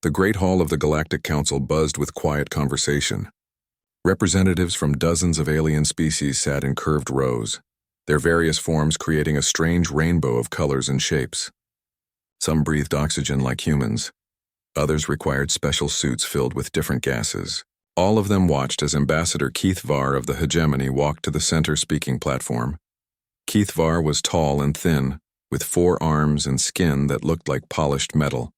The Great Hall of the Galactic Council buzzed with quiet conversation. Representatives from dozens of alien species sat in curved rows, their various forms creating a strange rainbow of colors and shapes. Some breathed oxygen like humans. Others required special suits filled with different gases. All of them watched as Ambassador Keith Var of the Hegemony walked to the center speaking platform. Keith Var was tall and thin, with 4 arms and skin that looked like polished metal.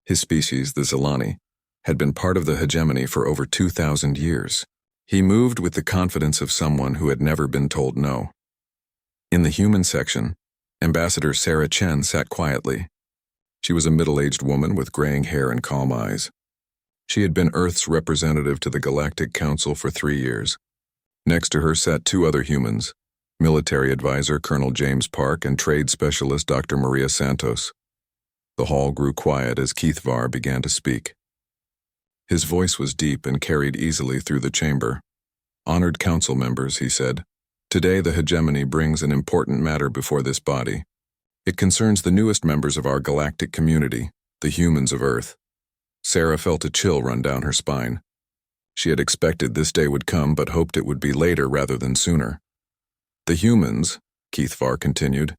His species, the Zelani, had been part of the Hegemony for over 2,000 years. He moved with the confidence of someone who had never been told no. In the human section, Ambassador Sarah Chen sat quietly. She was a middle-aged woman with graying hair and calm eyes. She had been Earth's representative to the Galactic Council for 3 years. Next to her sat 2 other humans, military advisor Colonel James Park and trade specialist Dr. Maria Santos. The hall grew quiet as Keith Var began to speak. His voice was deep and carried easily through the chamber. "Honored council members," he said, "today the Hegemony brings an important matter before this body. It concerns the newest members of our galactic community, the humans of Earth." Sarah felt a chill run down her spine. She had expected this day would come but hoped it would be later rather than sooner. "The humans," Keith Var continued,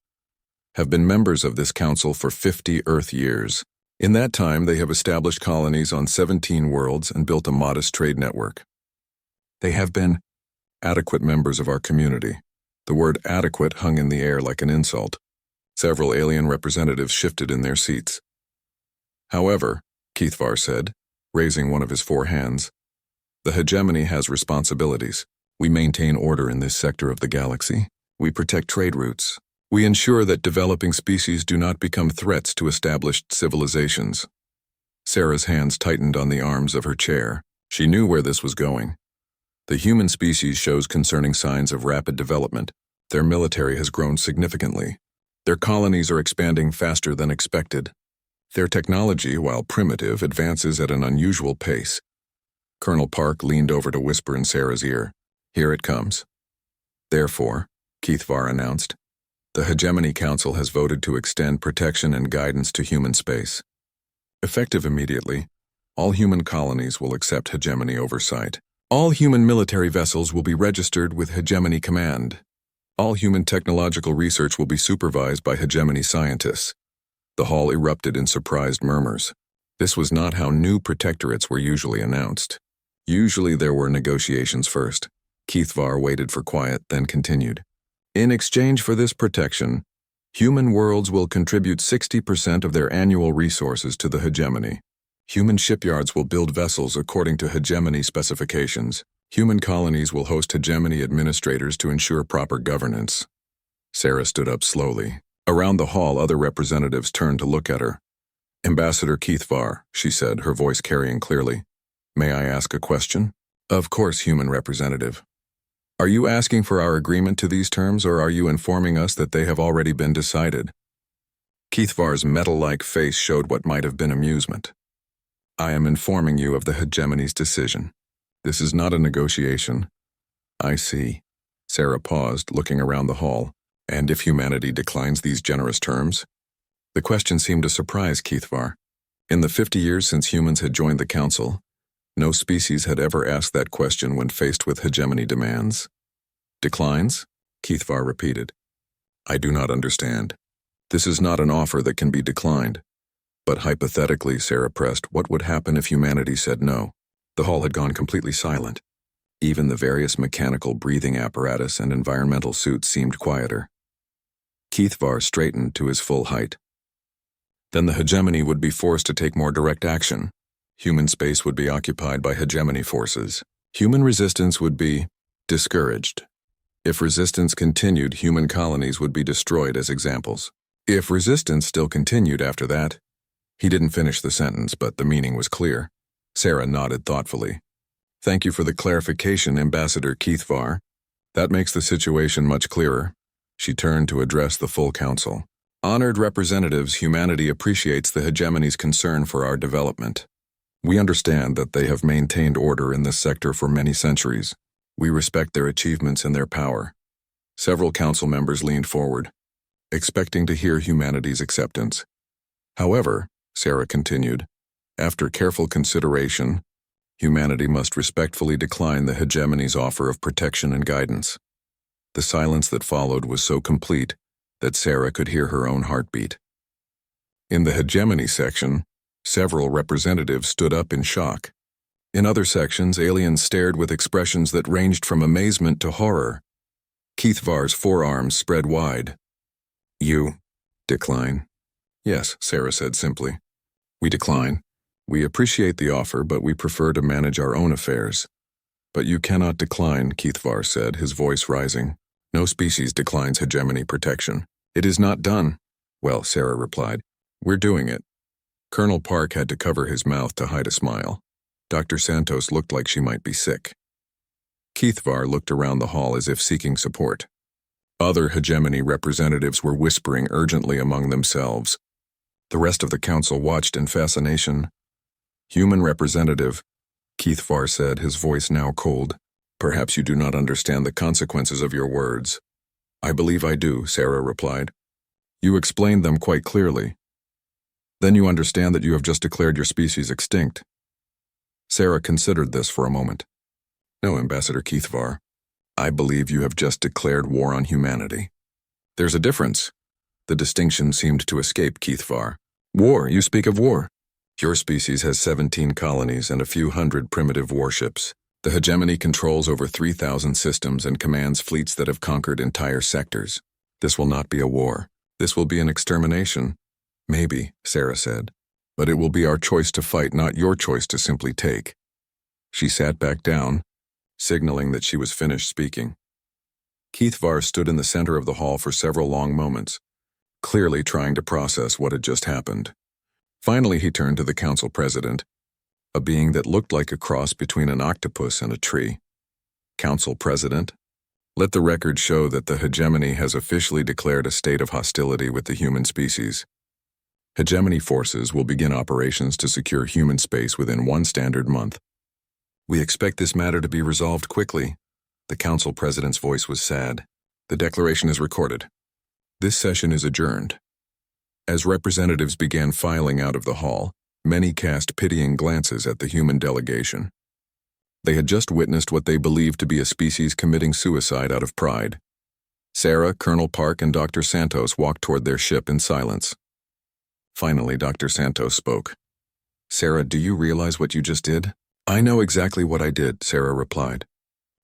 "have been members of this council for 50 Earth years. In that time, they have established colonies on 17 worlds and built a modest trade network. They have been adequate members of our community." The word adequate hung in the air like an insult. Several alien representatives shifted in their seats. "However," Keith Var said, raising one of his 4 hands, "the Hegemony has responsibilities. We maintain order in this sector of the galaxy. We protect trade routes. We ensure that developing species do not become threats to established civilizations." Sarah's hands tightened on the arms of her chair. She knew where this was going. The human species shows concerning signs of rapid development. Their military has grown significantly. Their colonies are expanding faster than expected. Their technology, while primitive, advances at an unusual pace. Colonel Park leaned over to whisper in Sarah's ear, "Here it comes." "Therefore," Keith Var announced, "the Hegemony Council has voted to extend protection and guidance to human space. Effective immediately, all human colonies will accept Hegemony oversight. All human military vessels will be registered with Hegemony Command. All human technological research will be supervised by Hegemony scientists." The hall erupted in surprised murmurs. This was not how new protectorates were usually announced. Usually there were negotiations first. Keith Var waited for quiet, then continued. "In exchange for this protection, human worlds will contribute 60% of their annual resources to the Hegemony. Human shipyards will build vessels according to Hegemony specifications. Human colonies will host Hegemony administrators to ensure proper governance." Sarah stood up slowly. Around the hall, other representatives turned to look at her. "Ambassador Keith Var," she said, her voice carrying clearly. "May I ask a question?" "Of course, human representative." "Are you asking for our agreement to these terms, or are you informing us that they have already been decided?" Keith Var's metal-like face showed what might have been amusement. "I am informing you of the Hegemony's decision. This is not a negotiation." "I see." Sarah paused, looking around the hall. "And if humanity declines these generous terms?" The question seemed to surprise Keith Var. In the 50 years since humans had joined the Council, no species had ever asked that question when faced with Hegemony demands. "Declines?" Keith Var repeated. "I do not understand. This is not an offer that can be declined." "But hypothetically," Sarah pressed, "what would happen if humanity said no?" The hall had gone completely silent. Even the various mechanical breathing apparatus and environmental suits seemed quieter. Keith Var straightened to his full height. "Then the Hegemony would be forced to take more direct action. Human space would be occupied by Hegemony forces. Human resistance would be discouraged. If resistance continued, human colonies would be destroyed as examples. If resistance still continued after that..." He didn't finish the sentence, but the meaning was clear. Sarah nodded thoughtfully. "Thank you for the clarification, Ambassador Keith Var. That makes the situation much clearer." She turned to address the full council. "Honored representatives, humanity appreciates the Hegemony's concern for our development. We understand that they have maintained order in this sector for many centuries. We respect their achievements and their power." Several council members leaned forward, expecting to hear humanity's acceptance. "However," Sarah continued, After careful consideration, humanity must respectfully decline the hegemony's offer of protection and guidance. The silence that followed was so complete that Sarah could hear her own heartbeat. In the hegemony section, several representatives stood up in shock. In other sections, aliens stared with expressions that ranged from amazement to horror. Keithvar's forearms spread wide. "You decline?" "Yes," Sarah said simply. "We decline. We appreciate the offer, but we prefer to manage our own affairs." "But you cannot decline," Keithvar said, his voice rising. "No species declines hegemony protection. It is not done." "Well," Sarah replied, "we're doing it." Colonel Park had to cover his mouth to hide a smile. Dr. Santos looked like she might be sick. Keithvar looked around the hall as if seeking support. Other hegemony representatives were whispering urgently among themselves. The rest of the council watched in fascination. "Human representative," Keithvar said, his voice now cold. "Perhaps you do not understand the consequences of your words." "I believe I do," Sarah replied. "You explained them quite clearly." "Then you understand that you have just declared your species extinct." Sarah considered this for a moment. "No, Ambassador Keithvar. I believe you have just declared war on humanity." "There's a difference." The distinction seemed to escape Keithvar. "War? You speak of war." "Your species has 17 colonies and a few hundred primitive warships. The hegemony controls over 3,000 systems and commands fleets that have conquered entire sectors. This will not be a war. This will be an extermination." "Maybe," Sarah said. "But it will be our choice to fight, not your choice to simply take." She sat back down, signaling that she was finished speaking. Keithvar stood in the center of the hall for several long moments, clearly trying to process what had just happened. Finally, he turned to the council president, a being that looked like a cross between an octopus and a tree. "Council President, let the record show that the hegemony has officially declared a state of hostility with the human species. Hegemony forces will begin operations to secure human space within 1 standard month. We expect this matter to be resolved quickly." The council president's voice was sad. "The declaration is recorded. This session is adjourned." As representatives began filing out of the hall, many cast pitying glances at the human delegation. They had just witnessed what they believed to be a species committing suicide out of pride. Sarah, Colonel Park, and Dr. Santos walked toward their ship in silence. Finally, Dr. Santos spoke. "Sarah, do you realize what you just did?" "I know exactly what I did," Sarah replied.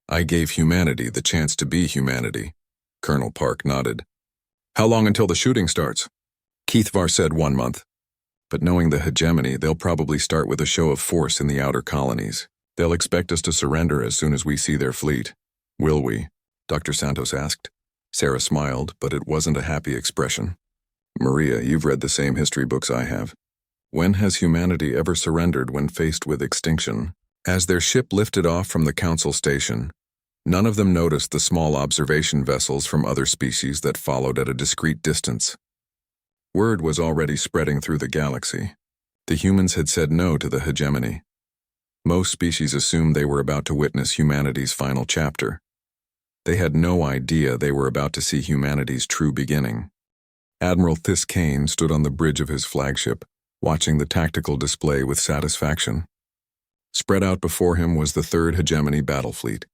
"I gave humanity the chance to be humanity." Colonel Park nodded. "How long until the shooting starts?" Keithvar said 1 month. "But knowing the hegemony, they'll probably start with a show of force in the outer colonies. They'll expect us to surrender as soon as we see their fleet." "Will we?" Dr. Santos asked. Sarah smiled, but it wasn't a happy expression. "Maria, you've read the same history books I have. When has humanity ever surrendered when faced with extinction?" As their ship lifted off from the council station, none of them noticed the small observation vessels from other species that followed at a discreet distance. Word was already spreading through the galaxy. The humans had said no to the hegemony. Most species assumed they were about to witness humanity's final chapter. They had no idea they were about to see humanity's true beginning. Admiral Thiskane stood on the bridge of his flagship, watching the tactical display with satisfaction. Spread out before him was the 3rd Hegemony battle fleet,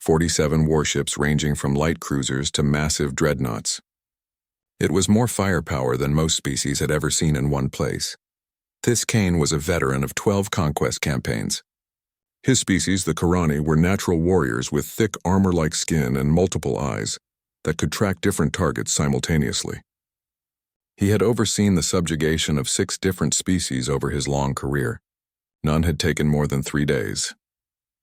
47 warships ranging from light cruisers to massive dreadnoughts. It was more firepower than most species had ever seen in one place. Thiskane was a veteran of 12 conquest campaigns. His species, the Karani, were natural warriors with thick armor-like skin and multiple eyes that could track different targets simultaneously. He had overseen the subjugation of 6 different species over his long career. None had taken more than 3 days.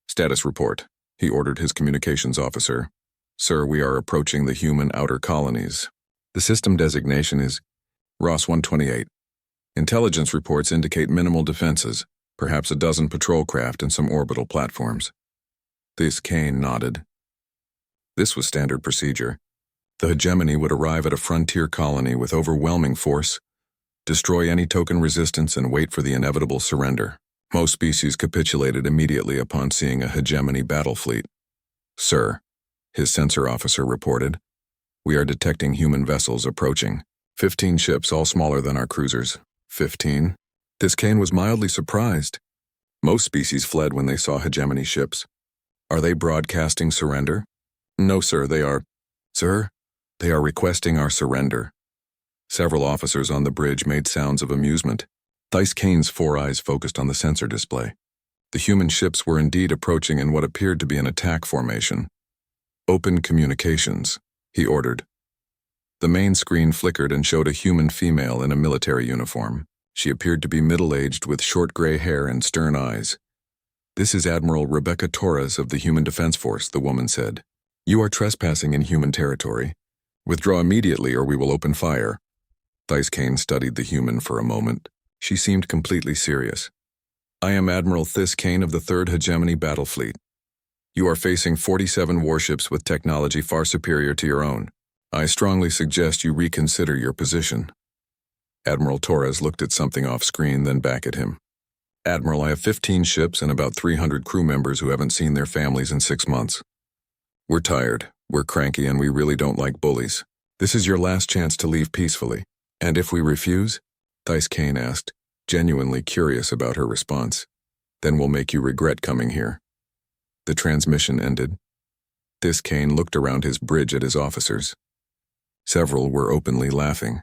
"Status report," he ordered his communications officer. "Sir, we are approaching the human outer colonies. The system designation is Ross 128. Intelligence reports indicate minimal defenses, perhaps a dozen patrol craft and some orbital platforms." Thiskane nodded. This was standard procedure. The hegemony would arrive at a frontier colony with overwhelming force, destroy any token resistance, and wait for the inevitable surrender. Most species capitulated immediately upon seeing a hegemony battle fleet. "Sir," his sensor officer reported, "we are detecting human vessels approaching. 15 ships, all smaller than our cruisers." 15? This Kane was mildly surprised. Most species fled when they saw hegemony ships. Are they broadcasting surrender? No, sir, they are. Sir, they are requesting our surrender. Several officers on the bridge made sounds of amusement. Dice Kane's 4 eyes focused on the sensor display. The human ships were indeed approaching in what appeared to be an attack formation. Open communications, he ordered. The main screen flickered and showed a human female in a military uniform. She appeared to be middle-aged with short gray hair and stern eyes. This is Admiral Rebecca Torres of the Human Defense Force, the woman said. You are trespassing in human territory. Withdraw immediately or we will open fire. Dice Kane studied the human for a moment. She seemed completely serious. I am Admiral This Kane of the 3rd Hegemony Battle Fleet. You are facing 47 warships with technology far superior to your own. I strongly suggest you reconsider your position. Admiral Torres looked at something off-screen, then back at him. Admiral, I have 15 ships and about 300 crew members who haven't seen their families in 6 months. We're tired, we're cranky, and we really don't like bullies. This is your last chance to leave peacefully. And if we refuse? Dice Kane asked, genuinely curious about her response. Then we'll make you regret coming here. The transmission ended. This Kane looked around his bridge at his officers. Several were openly laughing.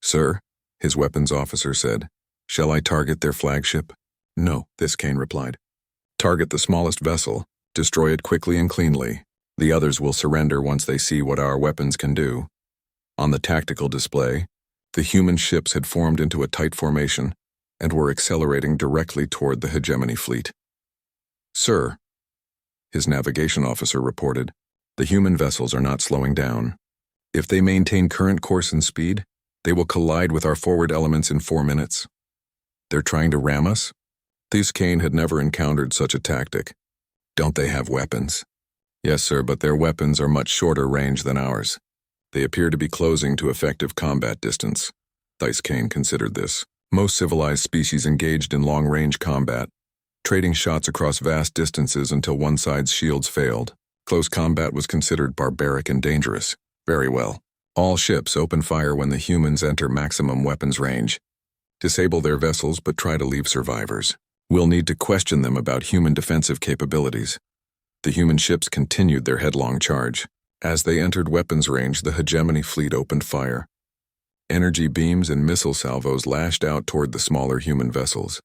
Sir, his weapons officer said, shall I target their flagship? No, This Kane replied. Target the smallest vessel, destroy it quickly and cleanly. The others will surrender once they see what our weapons can do. On the tactical display, the human ships had formed into a tight formation and were accelerating directly toward the hegemony fleet. Sir, his navigation officer reported, the human vessels are not slowing down. If they maintain current course and speed, they will collide with our forward elements in 4 minutes. They're trying to ram us? This Kane had never encountered such a tactic. Don't they have weapons? Yes, sir, but their weapons are much shorter range than ours. They appear to be closing to effective combat distance. Dice Kane considered this. Most civilized species engaged in long-range combat, trading shots across vast distances until one side's shields failed. Close combat was considered barbaric and dangerous. Very well. All ships open fire when the humans enter maximum weapons range. Disable their vessels but try to leave survivors. We'll need to question them about human defensive capabilities. The human ships continued their headlong charge. As they entered weapons range, the hegemony fleet opened fire. Energy beams and missile salvos lashed out toward the smaller human vessels.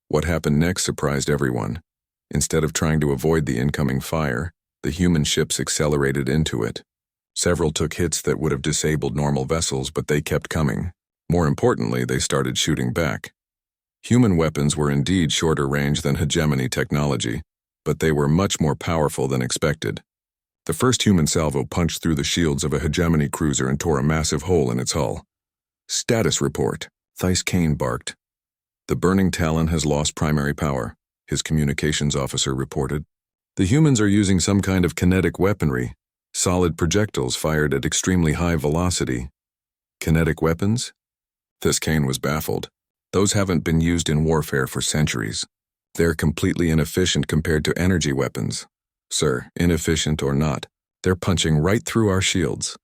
What happened next surprised everyone. Instead of trying to avoid the incoming fire, the human ships accelerated into it. Several took hits that would have disabled normal vessels, but they kept coming. More importantly, they started shooting back. Human weapons were indeed shorter range than hegemony technology, but they were much more powerful than expected. The first human salvo punched through the shields of a hegemony cruiser and tore a massive hole in its hull. Status report, Dice Kane barked. The Burning Talon has lost primary power, his communications officer reported. The humans are using some kind of kinetic weaponry, solid projectiles fired at extremely high velocity. Kinetic weapons? This Kane was baffled. Those haven't been used in warfare for centuries. They're completely inefficient compared to energy weapons. Sir, inefficient or not, they're punching right through our shields.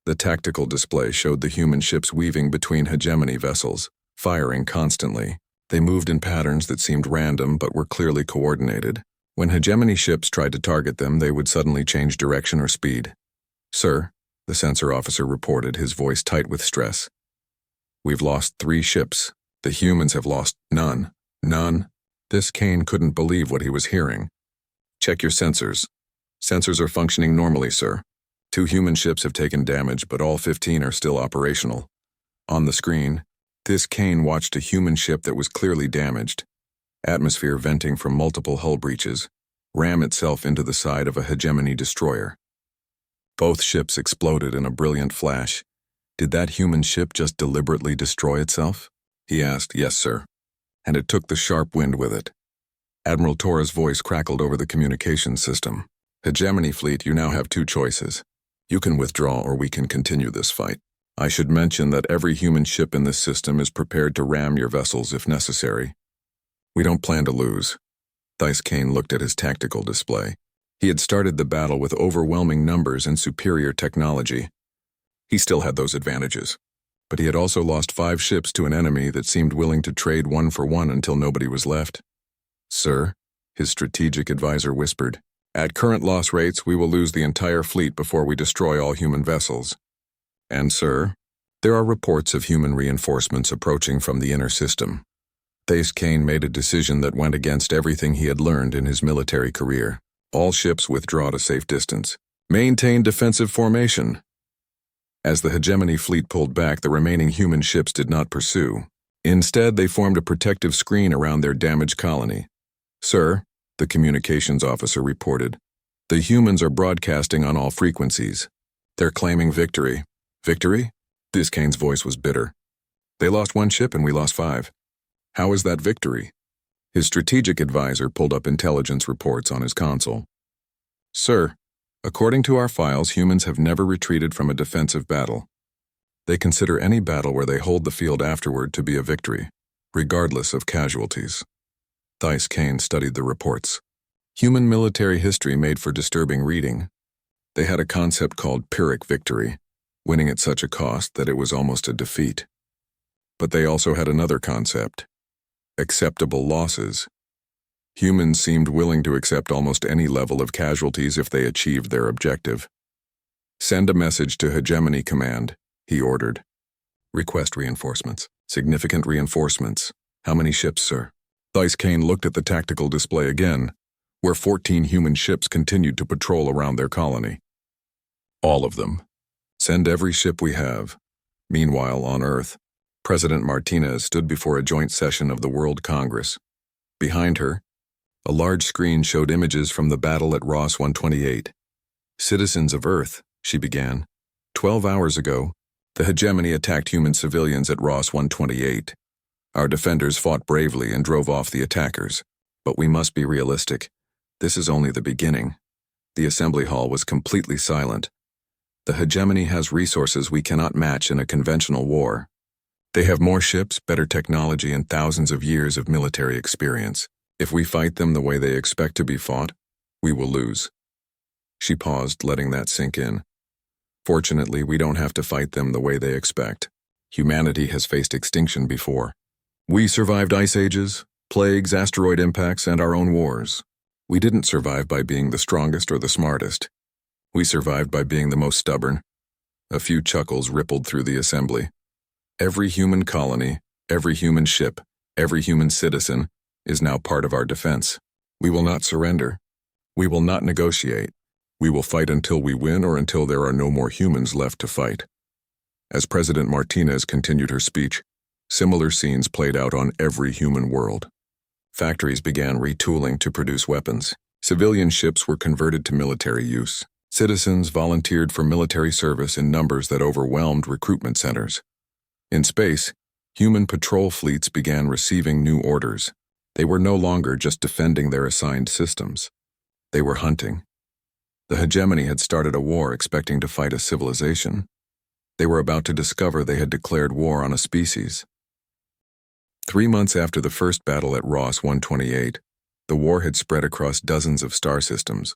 The tactical display showed the human ships weaving between hegemony vessels, firing constantly. They moved in patterns that seemed random but were clearly coordinated. When hegemony ships tried to target them, they would suddenly change direction or speed. Sir, the sensor officer reported, his voice tight with stress. We've lost 3 ships. The humans have lost none. None? This Kane couldn't believe what he was hearing. Check your sensors. Sensors are functioning normally, sir. 2 human ships have taken damage, but all 15 are still operational. On the screen, This Kane watched a human ship that was clearly damaged. Atmosphere venting from multiple hull breaches, ram itself into the side of a hegemony destroyer. Both ships exploded in a brilliant flash. Did that human ship just deliberately destroy itself? He asked. Yes, sir. And it took the sharp wind with it. Admiral Torres' voice crackled over the communications system. Hegemony fleet, you now have 2 choices. You can withdraw or we can continue this fight. I should mention that every human ship in this system is prepared to ram your vessels if necessary. We don't plan to lose. Dice Kane looked at his tactical display. He had started the battle with overwhelming numbers and superior technology. He still had those advantages. But he had also lost 5 ships to an enemy that seemed willing to trade 1 for 1 until nobody was left. "Sir," his strategic advisor whispered, "at current loss rates, we will lose the entire fleet before we destroy all human vessels. And, sir, there are reports of human reinforcements approaching from the inner system." Thais Kane made a decision that went against everything he had learned in his military career. All ships withdraw to safe distance. Maintain defensive formation. As the hegemony fleet pulled back, the remaining human ships did not pursue. Instead, they formed a protective screen around their damaged colony. "Sir," the communications officer reported, "the humans are broadcasting on all frequencies. They're claiming victory." "Victory?" Thais Kane's voice was bitter. "They lost 1 ship and we lost 5. How is that victory?" His strategic advisor pulled up intelligence reports on his console. "Sir, according to our files, humans have never retreated from a defensive battle. They consider any battle where they hold the field afterward to be a victory, regardless of casualties." Thais Kane studied the reports. Human military history made for disturbing reading. They had a concept called Pyrrhic victory, winning at such a cost that it was almost a defeat. But they also had another concept: acceptable losses. Humans seemed willing to accept almost any level of casualties if they achieved their objective. "Send a message to Hegemony Command," he ordered. "Request reinforcements. Significant reinforcements. How many ships, sir?" Thais Kane looked at the tactical display again, where 14 human ships continued to patrol around their colony. "All of them. Send every ship we have." Meanwhile, on Earth, President Martinez stood before a joint session of the World Congress. Behind her, a large screen showed images from the battle at Ross 128. "Citizens of Earth," she began. 12 hours ago, the hegemony attacked human civilians at Ross 128. Our defenders fought bravely and drove off the attackers. But we must be realistic. This is only the beginning." The assembly hall was completely silent. "The hegemony has resources we cannot match in a conventional war. They have more ships, better technology, and thousands of years of military experience. If we fight them the way they expect to be fought, we will lose." She paused, letting that sink in. "Fortunately, we don't have to fight them the way they expect. Humanity has faced extinction before. We survived ice ages, plagues, asteroid impacts, and our own wars. We didn't survive by being the strongest or the smartest. We survived by being the most stubborn." A few chuckles rippled through the assembly. "Every human colony, every human ship, every human citizen is now part of our defense. We will not surrender. We will not negotiate. We will fight until we win or until there are no more humans left to fight." As President Martinez continued her speech, similar scenes played out on every human world. Factories began retooling to produce weapons. Civilian ships were converted to military use. Citizens volunteered for military service in numbers that overwhelmed recruitment centers. In space, human patrol fleets began receiving new orders. They were no longer just defending their assigned systems. They were hunting. The hegemony had started a war expecting to fight a civilization. They were about to discover they had declared war on a species. 3 months after the first battle at Ross 128, the war had spread across dozens of star systems.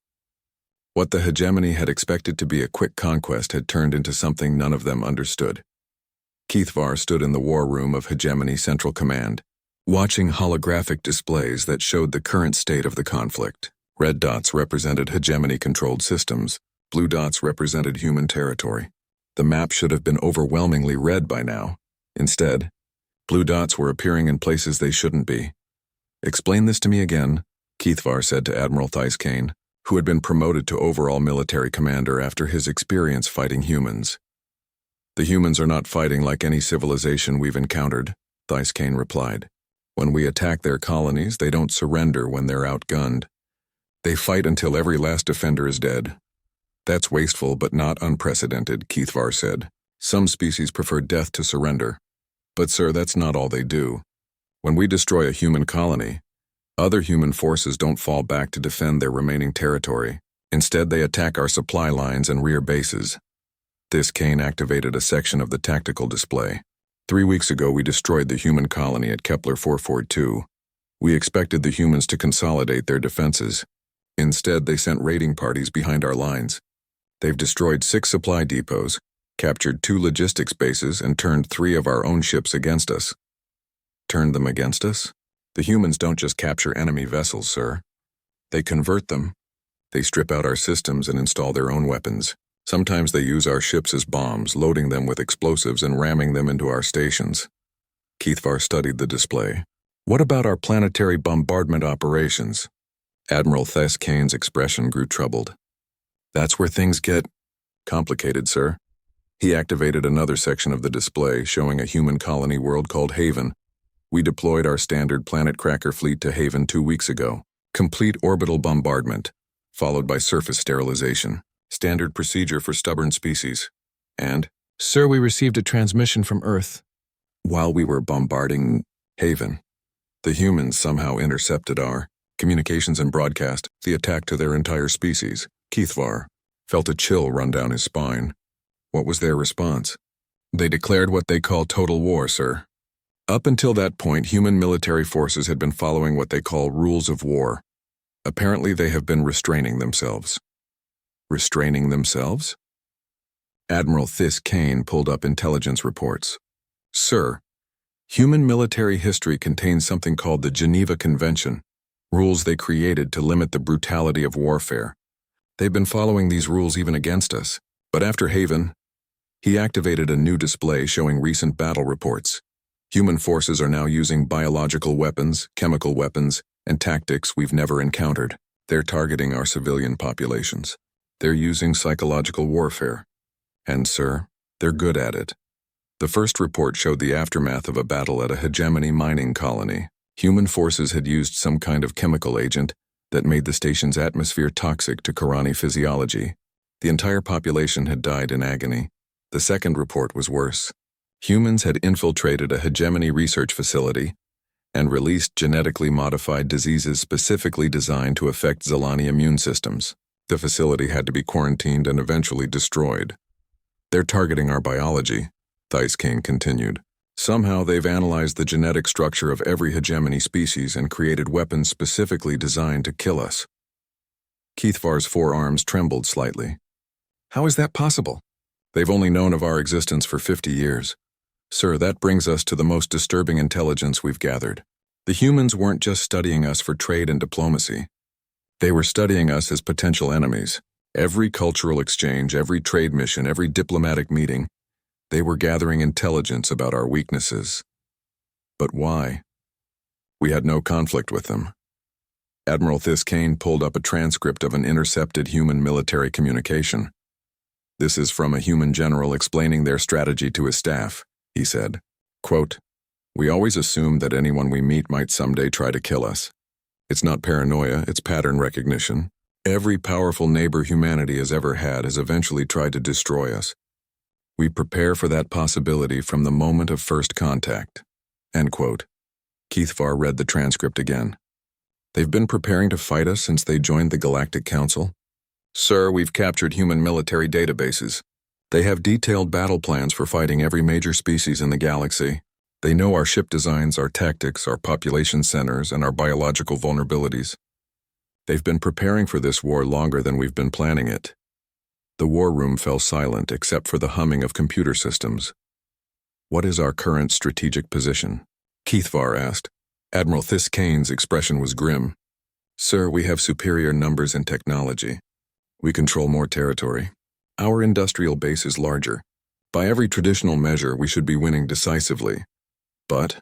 What the hegemony had expected to be a quick conquest had turned into something none of them understood. Keithvar stood in the war room of Hegemony Central Command, watching holographic displays that showed the current state of the conflict. Red dots represented hegemony-controlled systems. Blue dots represented human territory. The map should have been overwhelmingly red by now. Instead, blue dots were appearing in places they shouldn't be. "Explain this to me again," Keithvar said to Admiral Thais Kane, who had been promoted to overall military commander after his experience fighting humans. "The humans are not fighting like any civilization we've encountered," Thais Kane replied. "When we attack their colonies, they don't surrender when they're outgunned. They fight until every last defender is dead." "That's wasteful but not unprecedented," Keithvar said. "Some species prefer death to surrender. But sir, that's not all they do. When we destroy a human colony, other human forces don't fall back to defend their remaining territory. Instead, they attack our supply lines and rear bases." This Kane activated a section of the tactical display. 3 weeks ago, we destroyed the human colony at Kepler 442. We expected the humans to consolidate their defenses. Instead, they sent raiding parties behind our lines. They've destroyed 6 supply depots, captured 2 logistics bases, and turned 3 of our own ships against us. Turned them against us? The humans don't just capture enemy vessels, sir. They convert them. They strip out our systems and install their own weapons. Sometimes they use our ships as bombs, loading them with explosives and ramming them into our stations. Keithvar studied the display. What about our planetary bombardment operations? Admiral Thess Kane's expression grew troubled. That's where things get complicated, sir. He activated another section of the display, showing a human colony world called Haven. We deployed our standard planet cracker fleet to Haven 2 weeks ago. Complete orbital bombardment, followed by surface sterilization. Standard procedure for stubborn species. And, sir, we received a transmission from Earth. While we were bombarding Haven, the humans somehow intercepted our communications and broadcast the attack to their entire species. Keithvar felt a chill run down his spine. What was their response? They declared what they call total war, sir. Up until that point, human military forces had been following what they call rules of war. Apparently, they have been restraining themselves. Restraining themselves? Admiral Thess Kane pulled up intelligence reports. Sir, human military history contains something called the Geneva Convention, rules they created to limit the brutality of warfare. They've been following these rules even against us. But after Haven, he activated a new display showing recent battle reports. Human forces are now using biological weapons, chemical weapons, and tactics we've never encountered. They're targeting our civilian populations. They're using psychological warfare. And, sir, they're good at it. The first report showed the aftermath of a battle at a hegemony mining colony. Human forces had used some kind of chemical agent that made the station's atmosphere toxic to Karani physiology. The entire population had died in agony. The second report was worse. Humans had infiltrated a hegemony research facility and released genetically modified diseases specifically designed to affect Zelani immune systems. The facility had to be quarantined and eventually destroyed. They're targeting our biology, Thess Kane continued. Somehow they've analyzed the genetic structure of every hegemony species and created weapons specifically designed to kill us. Keithvar's forearms trembled slightly. How is that possible? They've only known of our existence for 50 years. Sir, that brings us to the most disturbing intelligence we've gathered. The humans weren't just studying us for trade and diplomacy. They were studying us as potential enemies. Every cultural exchange, every trade mission, every diplomatic meeting, they were gathering intelligence about our weaknesses. But why? We had no conflict with them. Admiral Thess Kane pulled up a transcript of an intercepted human military communication. This is from a human general explaining their strategy to his staff, he said. Quote, "We always assume that anyone we meet might someday try to kill us. It's not paranoia, it's pattern recognition. Every powerful neighbor humanity has ever had has eventually tried to destroy us. We prepare for that possibility from the moment of first contact." End quote. Keithvar read the transcript again. They've been preparing to fight us since they joined the Galactic Council? Sir, we've captured human military databases. They have detailed battle plans for fighting every major species in the galaxy. They know our ship designs, our tactics, our population centers, and our biological vulnerabilities. They've been preparing for this war longer than we've been planning it. The war room fell silent except for the humming of computer systems. What is our current strategic position? Keithvar asked. Admiral Thess Kane's expression was grim. Sir, we have superior numbers and technology. We control more territory. Our industrial base is larger. By every traditional measure, we should be winning decisively. But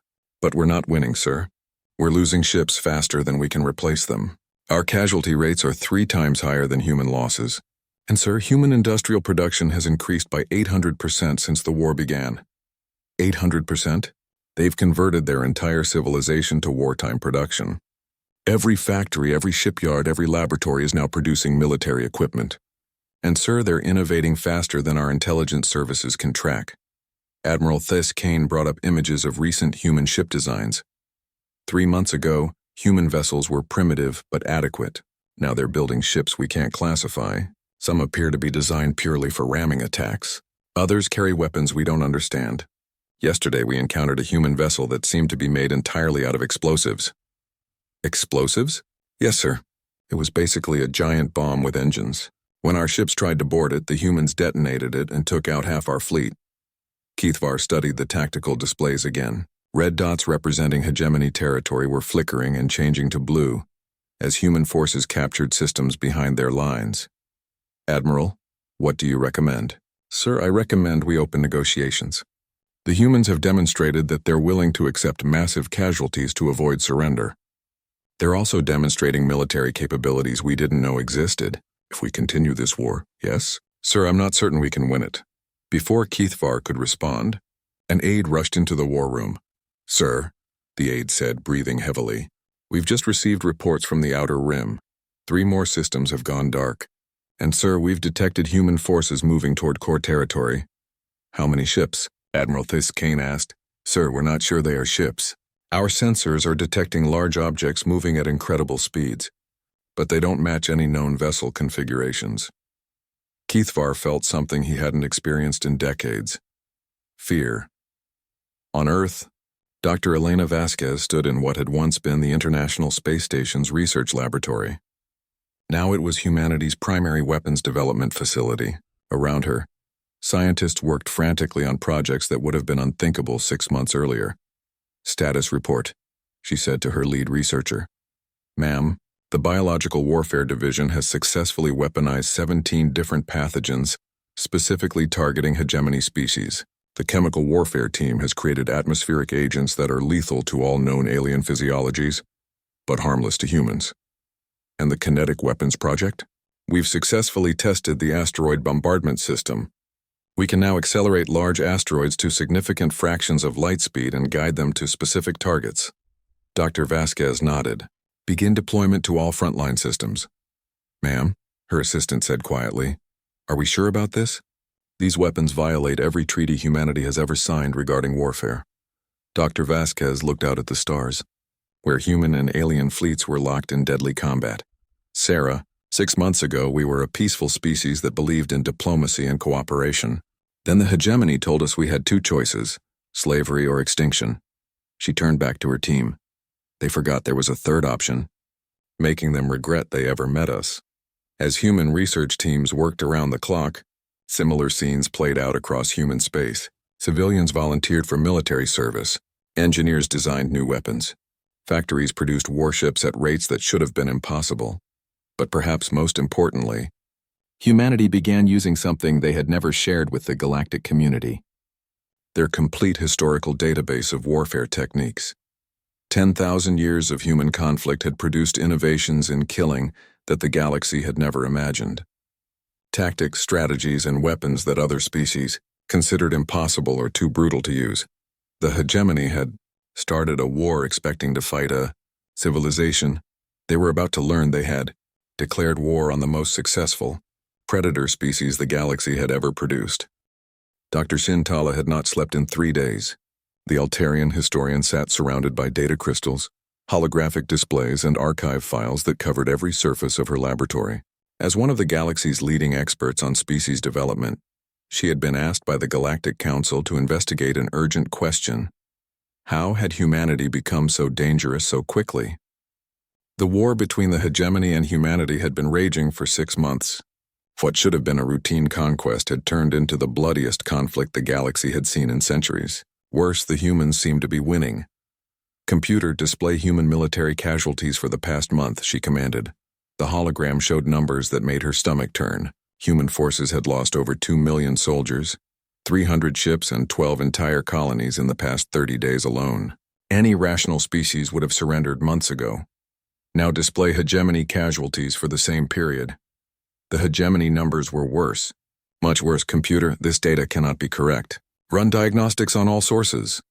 we're not winning, sir. We're losing ships faster than we can replace them. Our casualty rates are 3 times higher than human losses. And sir, human industrial production has increased by 800% since the war began. 800%? They've converted their entire civilization to wartime production. Every factory, every shipyard, every laboratory is now producing military equipment. And sir, they're innovating faster than our intelligence services can track. Admiral Thess Kane brought up images of recent human ship designs. 3 months ago, human vessels were primitive but adequate. Now they're building ships we can't classify. Some appear to be designed purely for ramming attacks. Others carry weapons we don't understand. Yesterday we encountered a human vessel that seemed to be made entirely out of explosives. Explosives? Yes, sir. It was basically a giant bomb with engines. When our ships tried to board it, the humans detonated it and took out half our fleet. Keithvar studied the tactical displays again. Red dots representing hegemony territory were flickering and changing to blue as human forces captured systems behind their lines. Admiral, what do you recommend? Sir, I recommend we open negotiations. The humans have demonstrated that they're willing to accept massive casualties to avoid surrender. They're also demonstrating military capabilities we didn't know existed. If we continue this war, yes? Sir, I'm not certain we can win it. Before Keithvar could respond, an aide rushed into the war room. Sir, the aide said, breathing heavily, we've just received reports from the Outer Rim. 3 more systems have gone dark. And sir, we've detected human forces moving toward core territory. How many ships? Admiral Thiskane asked. Sir, we're not sure they are ships. Our sensors are detecting large objects moving at incredible speeds, but they don't match any known vessel configurations. Keithvar felt something he hadn't experienced in decades. Fear. On Earth, Dr. Elena Vasquez stood in what had once been the International Space Station's research laboratory. Now it was humanity's primary weapons development facility. Around her, scientists worked frantically on projects that would have been unthinkable 6 months earlier. Status report, she said to her lead researcher. Ma'am, the Biological Warfare Division has successfully weaponized 17 different pathogens, specifically targeting hegemony species. The Chemical Warfare Team has created atmospheric agents that are lethal to all known alien physiologies, but harmless to humans. And the Kinetic Weapons Project? We've successfully tested the asteroid bombardment system. We can now accelerate large asteroids to significant fractions of light speed and guide them to specific targets. Dr. Vasquez nodded. Begin deployment to all frontline systems. Ma'am, her assistant said quietly, are we sure about this? These weapons violate every treaty humanity has ever signed regarding warfare. Dr. Vasquez looked out at the stars, where human and alien fleets were locked in deadly combat. Sarah, 6 months ago we were a peaceful species that believed in diplomacy and cooperation. Then the hegemony told us we had 2 choices, slavery or extinction. She turned back to her team. They forgot there was a third option, making them regret they ever met us. As human research teams worked around the clock, similar scenes played out across human space. Civilians volunteered for military service. Engineers designed new weapons. Factories produced warships at rates that should have been impossible. But perhaps most importantly, humanity began using something they had never shared with the galactic community. Their complete historical database of warfare techniques. 10,000 years of human conflict had produced innovations in killing that the galaxy had never imagined. Tactics, strategies, and weapons that other species considered impossible or too brutal to use. The hegemony had started a war expecting to fight a civilization. They were about to learn they had declared war on the most successful predator species the galaxy had ever produced. Dr. Shintala had not slept in 3 days. The Altarian historian sat surrounded by data crystals, holographic displays, and archive files that covered every surface of her laboratory. As one of the galaxy's leading experts on species development, she had been asked by the Galactic Council to investigate an urgent question. How had humanity become so dangerous so quickly? The war between the hegemony and humanity had been raging for 6 months. What should have been a routine conquest had turned into the bloodiest conflict the galaxy had seen in centuries. Worse, the humans seemed to be winning. Computer, display human military casualties for the past month, she commanded. The hologram showed numbers that made her stomach turn. Human forces had lost over 2 million soldiers, 300 ships, and 12 entire colonies in the past 30 days alone. Any rational species would have surrendered months ago. Now display hegemony casualties for the same period. The hegemony numbers were worse. Much worse. Computer, this data cannot be correct. Run diagnostics on all sources.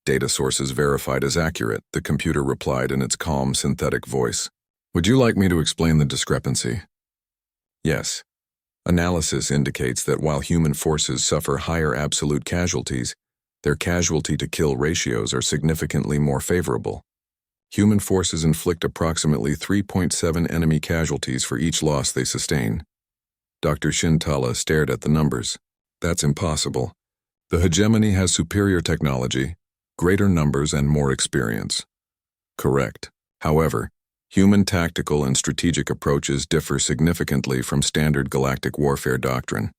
Data sources verified as accurate, the computer replied in its calm, synthetic voice. Would you like me to explain the discrepancy? Yes. Analysis indicates that while human forces suffer higher absolute casualties, their casualty-to-kill ratios are significantly more favorable. Human forces inflict approximately 3.7 enemy casualties for each loss they sustain. Dr. Shintala stared at the numbers. That's impossible. The hegemony has superior technology, greater numbers, and more experience. Correct. However, Human tactical and strategic approaches differ significantly from standard galactic warfare doctrine.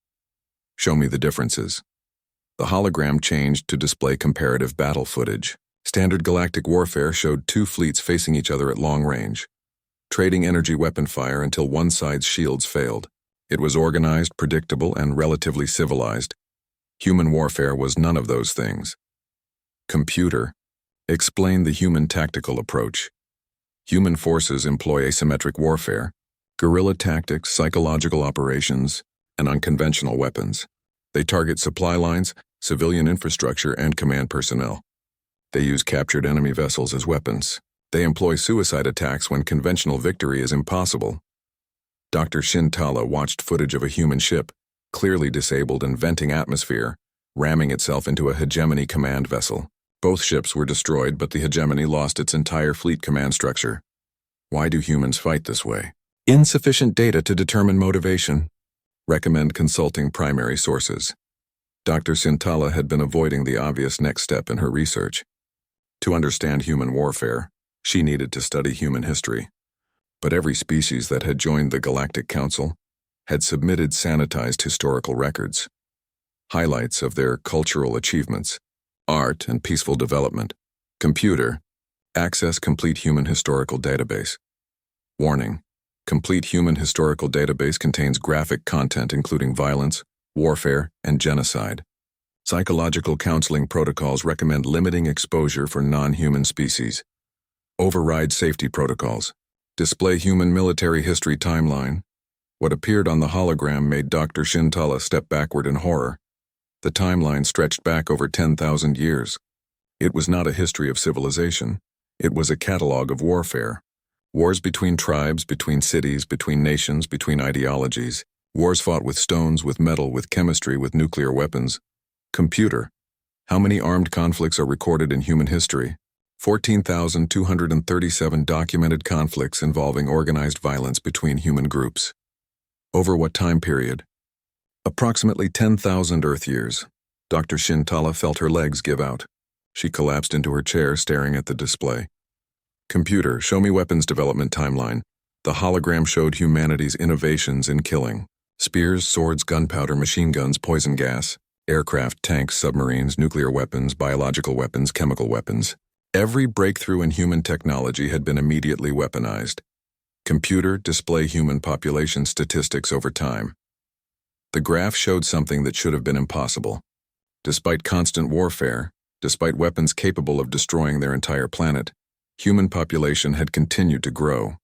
Show me the differences. The hologram changed to display comparative battle footage. Standard galactic warfare showed two fleets facing each other at long range, trading energy weapon fire until one side's shields failed. It was organized, predictable, and relatively civilized. Human warfare was none of those things. Computer, explain the human tactical approach. Human forces employ asymmetric warfare, guerrilla tactics, psychological operations, and unconventional weapons. They target supply lines, civilian infrastructure, and command personnel. They use captured enemy vessels as weapons. They employ suicide attacks when conventional victory is impossible. Dr. Shintala watched footage of a human ship, clearly disabled and venting atmosphere, ramming itself into a hegemony command vessel. Both ships were destroyed, but the hegemony lost its entire fleet command structure. Why do humans fight this way? Insufficient data to determine motivation. Recommend consulting primary sources. Dr. Shintala had been avoiding the obvious next step in her research. To understand human warfare, she needed to study human history. But every species that had joined the Galactic Council had submitted sanitized historical records, highlights of their cultural achievements, art and peaceful development. Computer, access complete human historical database. Warning, complete human historical database contains graphic content including violence, warfare, and genocide. Psychological counseling protocols recommend limiting exposure for non-human species. Override safety protocols. Display human military history timeline. What appeared on the hologram made Dr. Shintala step backward in horror. The timeline stretched back over 10,000 years. It was not a history of civilization. It was a catalog of warfare. Wars between tribes, between cities, between nations, between ideologies. Wars fought with stones, with metal, with chemistry, with nuclear weapons. Computer, how many armed conflicts are recorded in human history? 14,237 documented conflicts involving organized violence between human groups. Over what time period? Approximately 10,000 Earth years. Dr. Shintala felt her legs give out. She collapsed into her chair, staring at the display. Computer, show me weapons development timeline. The hologram showed humanity's innovations in killing. Spears, swords, gunpowder, machine guns, poison gas, aircraft, tanks, submarines, nuclear weapons, biological weapons, chemical weapons. Every breakthrough in human technology had been immediately weaponized. Computer, display human population statistics over time. The graph showed something that should have been impossible. Despite constant warfare, despite weapons capable of destroying their entire planet, human population had continued to grow.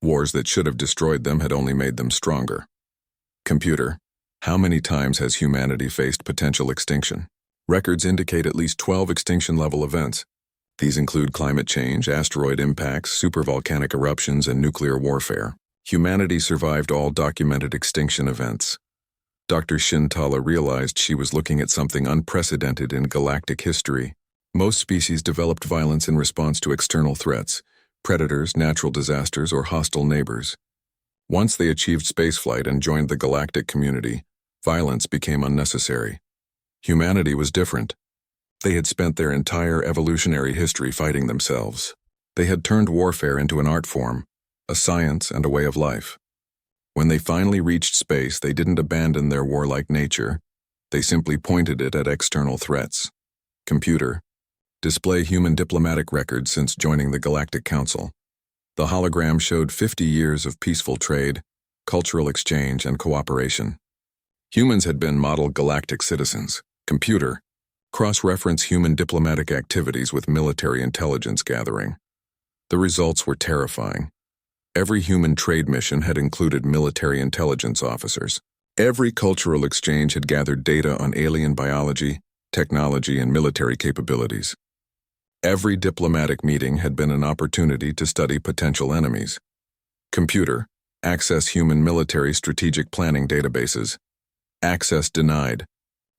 Wars that should have destroyed them had only made them stronger. Computer, how many times has humanity faced potential extinction? Records indicate at least 12 extinction-level events. These include climate change, asteroid impacts, supervolcanic eruptions, and nuclear warfare. Humanity survived all documented extinction events. Dr. Shintala realized she was looking at something unprecedented in galactic history. Most species developed violence in response to external threats, predators, natural disasters, or hostile neighbors. Once they achieved spaceflight and joined the galactic community, violence became unnecessary. Humanity was different. They had spent their entire evolutionary history fighting themselves. They had turned warfare into an art form, a science, and a way of life. When they finally reached space, they didn't abandon their warlike nature. They simply pointed it at external threats. Computer, display human diplomatic records since joining the Galactic Council. The hologram showed 50 years of peaceful trade, cultural exchange, and cooperation. Humans had been model galactic citizens. Computer, cross-reference human diplomatic activities with military intelligence gathering. The results were terrifying. Every human trade mission had included military intelligence officers. Every cultural exchange had gathered data on alien biology, technology, and military capabilities. Every diplomatic meeting had been an opportunity to study potential enemies. Computer, access human military strategic planning databases. Access denied.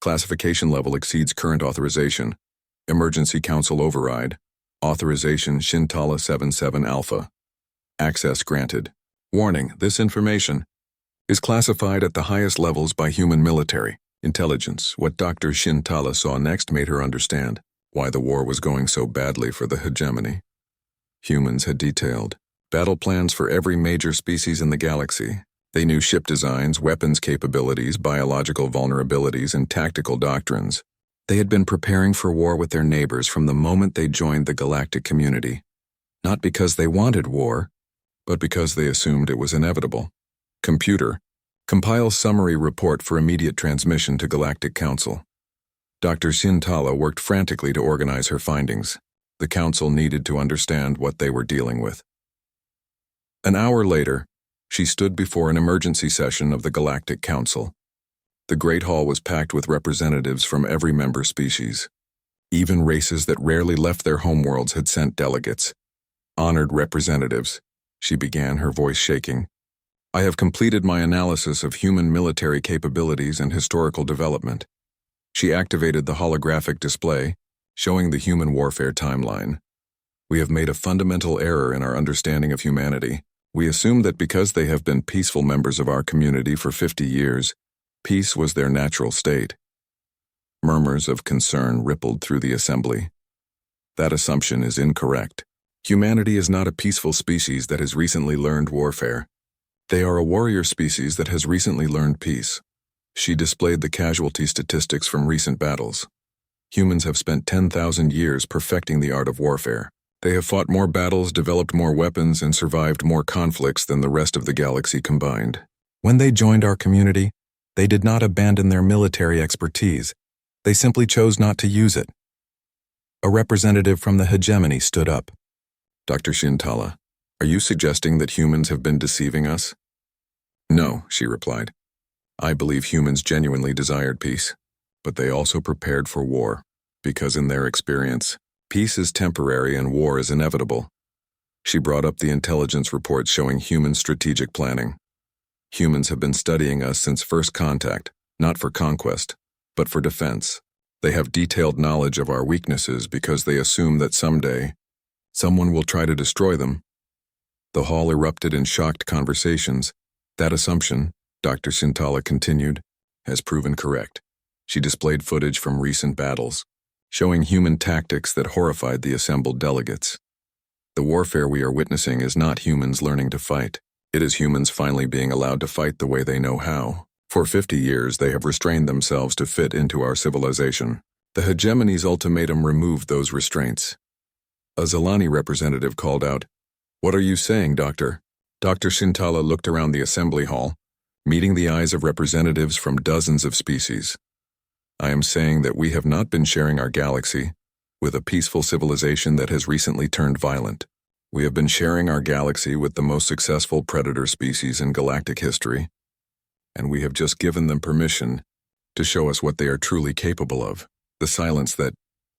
Classification level exceeds current authorization. Emergency Council override. Authorization Shintala 77 Alpha. Access granted. Warning, this information is classified at the highest levels by human military intelligence. What Dr. Shintala saw next made her understand why the war was going so badly for the hegemony. Humans had detailed Battle plans for every major species in the galaxy. They knew ship designs, weapons capabilities, biological vulnerabilities, and tactical doctrines. They had been preparing for war with their neighbors from the moment they joined the galactic community. Not because they wanted war, but because they assumed it was inevitable. Computer, compile summary report for immediate transmission to Galactic Council. Dr. Shintala worked frantically to organize her findings. The Council needed to understand what they were dealing with. An hour later, she stood before an emergency session of the Galactic Council. The Great Hall was packed with representatives from every member species. Even races that rarely left their homeworlds had sent delegates. Honored representatives, she began, her voice shaking. I have completed my analysis of human military capabilities and historical development. She activated the holographic display, showing the human warfare timeline. We have made a fundamental error in our understanding of humanity. We assumed that because they have been peaceful members of our community for 50 years, peace was their natural state. Murmurs of concern rippled through the assembly. That assumption is incorrect. Humanity is not a peaceful species that has recently learned warfare. They are a warrior species that has recently learned peace. She displayed the casualty statistics from recent battles. Humans have spent 10,000 years perfecting the art of warfare. They have fought more battles, developed more weapons, and survived more conflicts than the rest of the galaxy combined. When they joined our community, they did not abandon their military expertise. They simply chose not to use it. A representative from the hegemony stood up. Dr. Shintala, are you suggesting that humans have been deceiving us? No, she replied. I believe humans genuinely desired peace, but they also prepared for war, because in their experience, peace is temporary and war is inevitable. She brought up the intelligence reports showing human strategic planning. Humans have been studying us since first contact, not for conquest, but for defense. They have detailed knowledge of our weaknesses because they assume that someday, someone will try to destroy them. The hall erupted in shocked conversations. That assumption, Dr. Shintala continued, has proven correct. She displayed footage from recent battles, showing human tactics that horrified the assembled delegates. The warfare we are witnessing is not humans learning to fight. It is humans finally being allowed to fight the way they know how. For 50 years, they have restrained themselves to fit into our civilization. The hegemony's ultimatum removed those restraints. A Zalani representative called out, "What are you saying, Doctor?" Dr. Shintala looked around the assembly hall, meeting the eyes of representatives from dozens of species. I am saying that we have not been sharing our galaxy with a peaceful civilization that has recently turned violent. We have been sharing our galaxy with the most successful predator species in galactic history, and we have just given them permission to show us what they are truly capable of. The silence that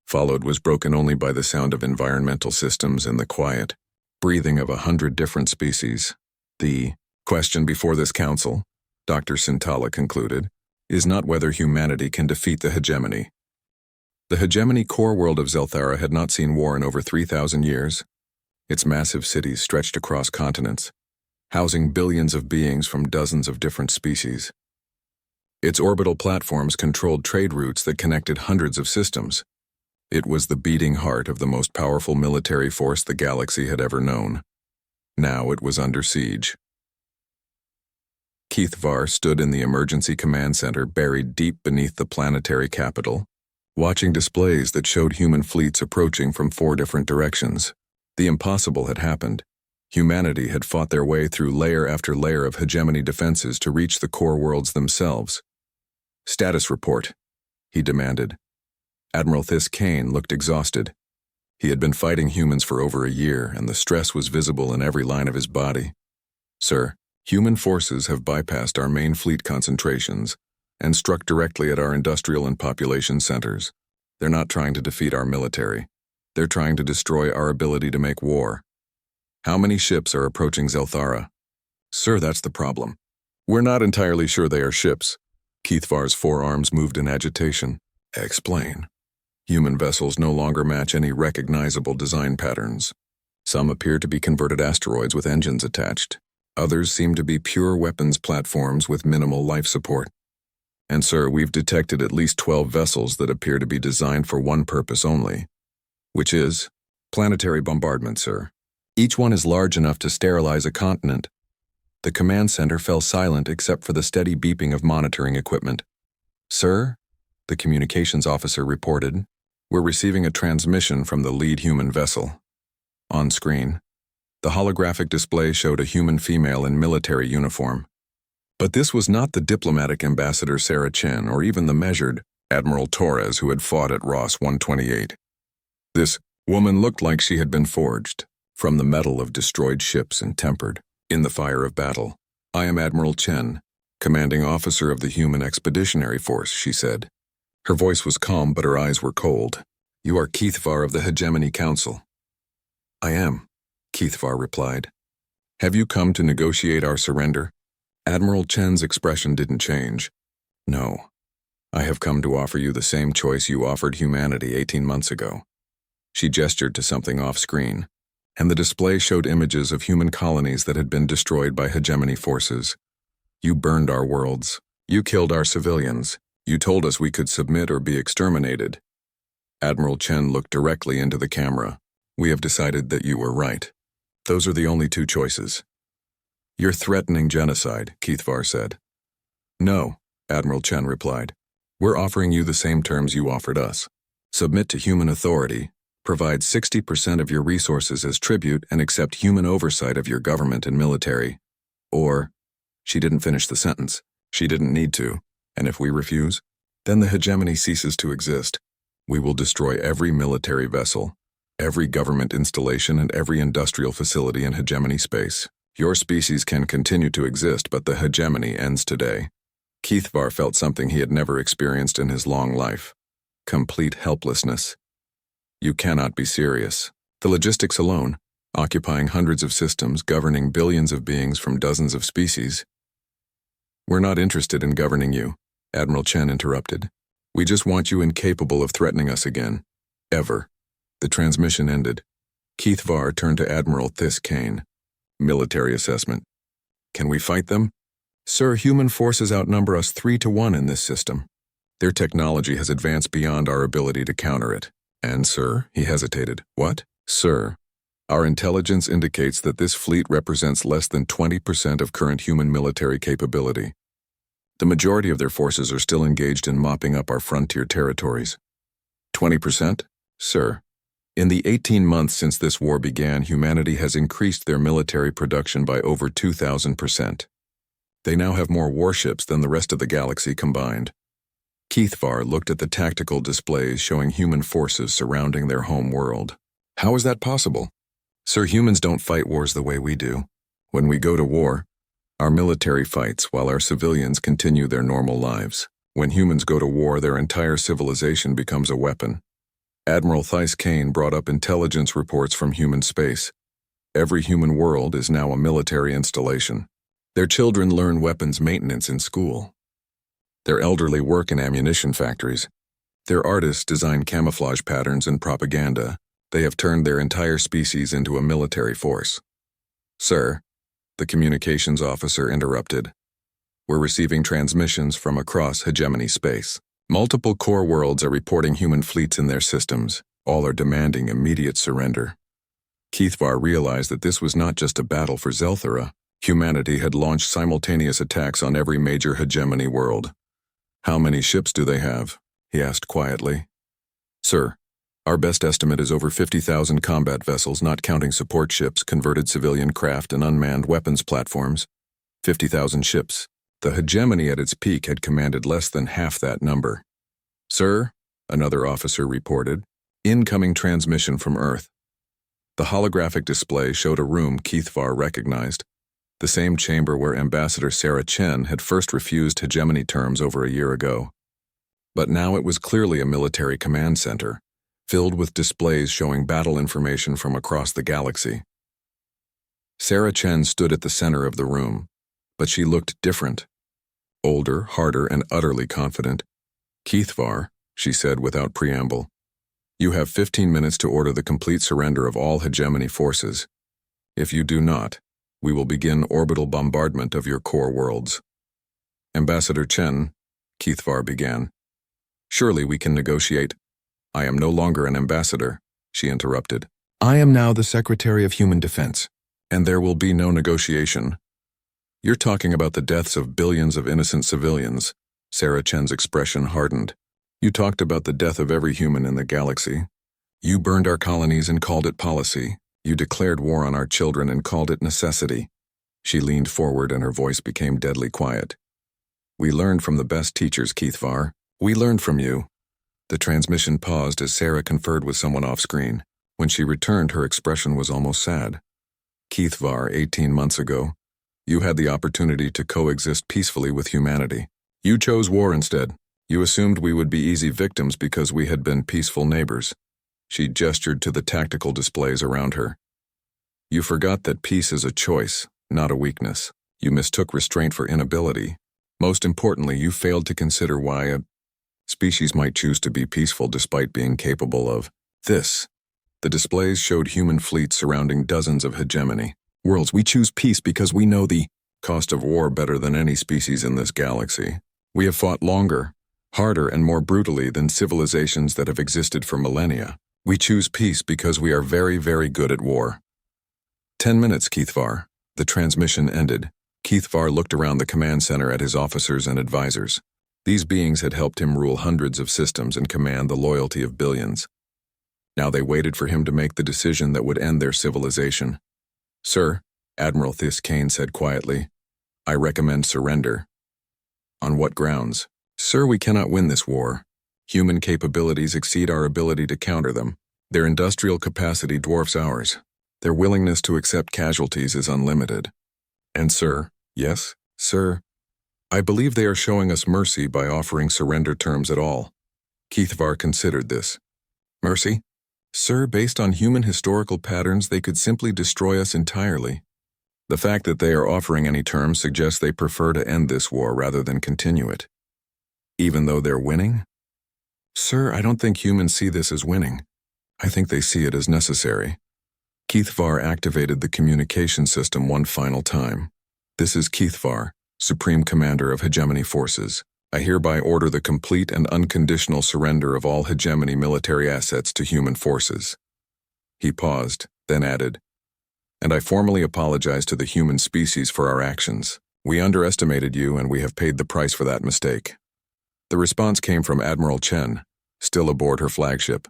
followed was broken only by the sound of environmental systems and the quiet breathing of 100 different species. The question before this council, Dr. Shintala concluded, is not whether humanity can defeat the hegemony. The hegemony core world of Zelthara had not seen war in over 3,000 years. Its massive cities stretched across continents, housing billions of beings from dozens of different species. Its orbital platforms controlled trade routes that connected hundreds of systems. It was the beating heart of the most powerful military force the galaxy had ever known. Now it was under siege. Keith Var stood in the emergency command center buried deep beneath the planetary capital, watching displays that showed human fleets approaching from 4 different directions. The impossible had happened. Humanity had fought their way through layer after layer of hegemony defenses to reach the core worlds themselves. Status report, he demanded. Admiral This Kane looked exhausted. He had been fighting humans for over a year, and the stress was visible in every line of his body. Sir, human forces have bypassed our main fleet concentrations and struck directly at our industrial and population centers. They're not trying to defeat our military. They're trying to destroy our ability to make war. How many ships are approaching Zelthara? Sir, that's the problem. We're not entirely sure they are ships. Keith Var's forearms moved in agitation. Explain. Human vessels no longer match any recognizable design patterns. Some appear to be converted asteroids with engines attached. Others seem to be pure weapons platforms with minimal life support. And sir, we've detected at least 12 vessels that appear to be designed for one purpose only, which is planetary bombardment, sir. Each one is large enough to sterilize a continent. The command center fell silent except for the steady beeping of monitoring equipment. "Sir," the communications officer reported, "we're receiving a transmission from the lead human vessel." On screen, the holographic display showed a human female in military uniform. But this was not the diplomatic ambassador Sarah Chen or even the measured Admiral Torres who had fought at Ross 128. This woman looked like she had been forged from the metal of destroyed ships and tempered in the fire of battle. "I am Admiral Chen, commanding officer of the Human Expeditionary Force," she said. Her voice was calm, but her eyes were cold. "You are Keithvar of the Hegemony Council." "I am," Keithvar replied. "Have you come to negotiate our surrender?" Admiral Chen's expression didn't change. "No. I have come to offer you the same choice you offered humanity 18 months ago." She gestured to something off-screen, and the display showed images of human colonies that had been destroyed by hegemony forces. "You burned our worlds. You killed our civilians. You told us we could submit or be exterminated." Admiral Chen looked directly into the camera. "We have decided that you were right. Those are the only two choices." "You're threatening genocide," Keithvar said. "No," Admiral Chen replied. "We're offering you the same terms you offered us. Submit to human authority, provide 60% of your resources as tribute, and accept human oversight of your government and military. Or," she didn't finish the sentence. She didn't need to. "And if we refuse, then the hegemony ceases to exist. We will destroy every military vessel, every government installation, and every industrial facility in hegemony space. Your species can continue to exist, but the hegemony ends today." Keithvar felt something he had never experienced in his long life: complete helplessness. "You cannot be serious. The logistics alone, occupying hundreds of systems, governing billions of beings from dozens of species." "We're not interested in governing you," Admiral Chen interrupted. "We just want you incapable of threatening us again. Ever." The transmission ended. Keithvar turned to Admiral This Kane. "Military assessment. Can we fight them?" "Sir, human forces outnumber us 3-1 in this system. Their technology has advanced beyond our ability to counter it. And, sir," he hesitated. "What?" "Sir, our intelligence indicates that this fleet represents less than 20% of current human military capability. The majority of their forces are still engaged in mopping up our frontier territories." 20%? "Sir, in the 18 months since this war began, humanity has increased their military production by over 2,000%. They now have more warships than the rest of the galaxy combined." Keithvar looked at the tactical displays showing human forces surrounding their home world. "How is that possible?" "Sir, humans don't fight wars the way we do. When we go to war, our military fights while our civilians continue their normal lives. When humans go to war, their entire civilization becomes a weapon." Admiral This Kane brought up intelligence reports from human space. Every human world is now a military installation. Their children learn weapons maintenance in school. Their elderly work in ammunition factories. Their artists design camouflage patterns and propaganda. They have turned their entire species into a military force. "Sir," the communications officer interrupted, "we're receiving transmissions from across hegemony space. Multiple core worlds are reporting human fleets in their systems. All are demanding immediate surrender." Keithvar realized that this was not just a battle for Zelthera. Humanity had launched simultaneous attacks on every major hegemony world. "How many ships do they have?" he asked quietly. "Sir, our best estimate is over 50,000 combat vessels, not counting support ships, converted civilian craft, and unmanned weapons platforms. 50,000 ships. The hegemony at its peak had commanded less than half that number." "Sir," another officer reported, "incoming transmission from Earth." The holographic display showed a room Keithvar recognized, the same chamber where Ambassador Sarah Chen had first refused hegemony terms over a year ago. But now it was clearly a military command center, filled with displays showing battle information from across the galaxy. Sarah Chen stood at the center of the room, but she looked different. Older, harder, and utterly confident. "Keithvar," she said without preamble, "you have 15 minutes to order the complete surrender of all hegemony forces. If you do not, we will begin orbital bombardment of your core worlds." "Ambassador Chen," Keithvar began. "Surely we can negotiate." "I am no longer an ambassador," she interrupted. I am now the Secretary of Human Defense. And there will be no negotiation. You're talking about the deaths of billions of innocent civilians. Sarah Chen's expression hardened. You talked about the death of every human in the galaxy. You burned our colonies and called it policy. You declared war on our children and called it necessity. She leaned forward and her voice became deadly quiet. We learned from the best teachers, Keith Var. We learned from you. The transmission paused as Sarah conferred with someone off-screen. When she returned, her expression was almost sad. Keith Var, 18 months ago, you had the opportunity to coexist peacefully with humanity. You chose war instead. You assumed we would be easy victims because we had been peaceful neighbors. She gestured to the tactical displays around her. You forgot that peace is a choice, not a weakness. You mistook restraint for inability. Most importantly, you failed to consider why a species might choose to be peaceful despite being capable of this. The displays showed human fleets surrounding dozens of hegemony worlds. We choose peace because we know the cost of war better than any species in this galaxy. We have fought longer, harder, and more brutally than civilizations that have existed for millennia. We choose peace because we are very, very good at war. 10 minutes, Keith Var. The transmission ended. Keith Var looked around the command center at his officers and advisors. These beings had helped him rule hundreds of systems and command the loyalty of billions. Now they waited for him to make the decision that would end their civilization. Sir, Admiral Thys Kane said quietly, I recommend surrender. On what grounds? Sir, we cannot win this war. Human capabilities exceed our ability to counter them. Their industrial capacity dwarfs ours. Their willingness to accept casualties is unlimited. And sir, yes, sir, I believe they are showing us mercy by offering surrender terms at all. Keith Var considered this. Mercy? Sir, based on human historical patterns, they could simply destroy us entirely. The fact that they are offering any terms suggests they prefer to end this war rather than continue it. Even though they're winning? Sir, I don't think humans see this as winning. I think they see it as necessary. Keith Var activated the communication system one final time. This is Keith Var, Supreme Commander of Hegemony Forces. I hereby order the complete and unconditional surrender of all hegemony military assets to human forces. He paused, then added, and I formally apologize to the human species for our actions. We underestimated you and we have paid the price for that mistake. The response came from Admiral Chen, still aboard her flagship.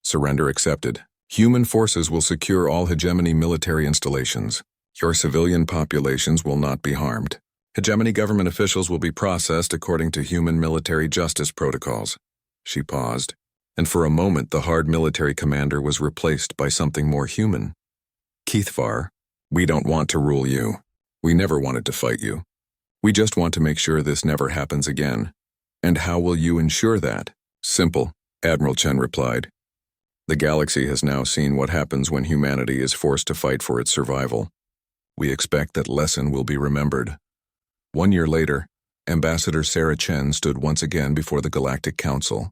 Surrender accepted. Human forces will secure all hegemony military installations. Your civilian populations will not be harmed. Hegemony government officials will be processed according to human military justice protocols. She paused, and for a moment the hard military commander was replaced by something more human. Keith Var, we don't want to rule you. We never wanted to fight you. We just want to make sure this never happens again. And how will you ensure that? Simple, Admiral Chen replied. The galaxy has now seen what happens when humanity is forced to fight for its survival. We expect that lesson will be remembered. 1 year later, Ambassador Sarah Chen stood once again before the Galactic Council.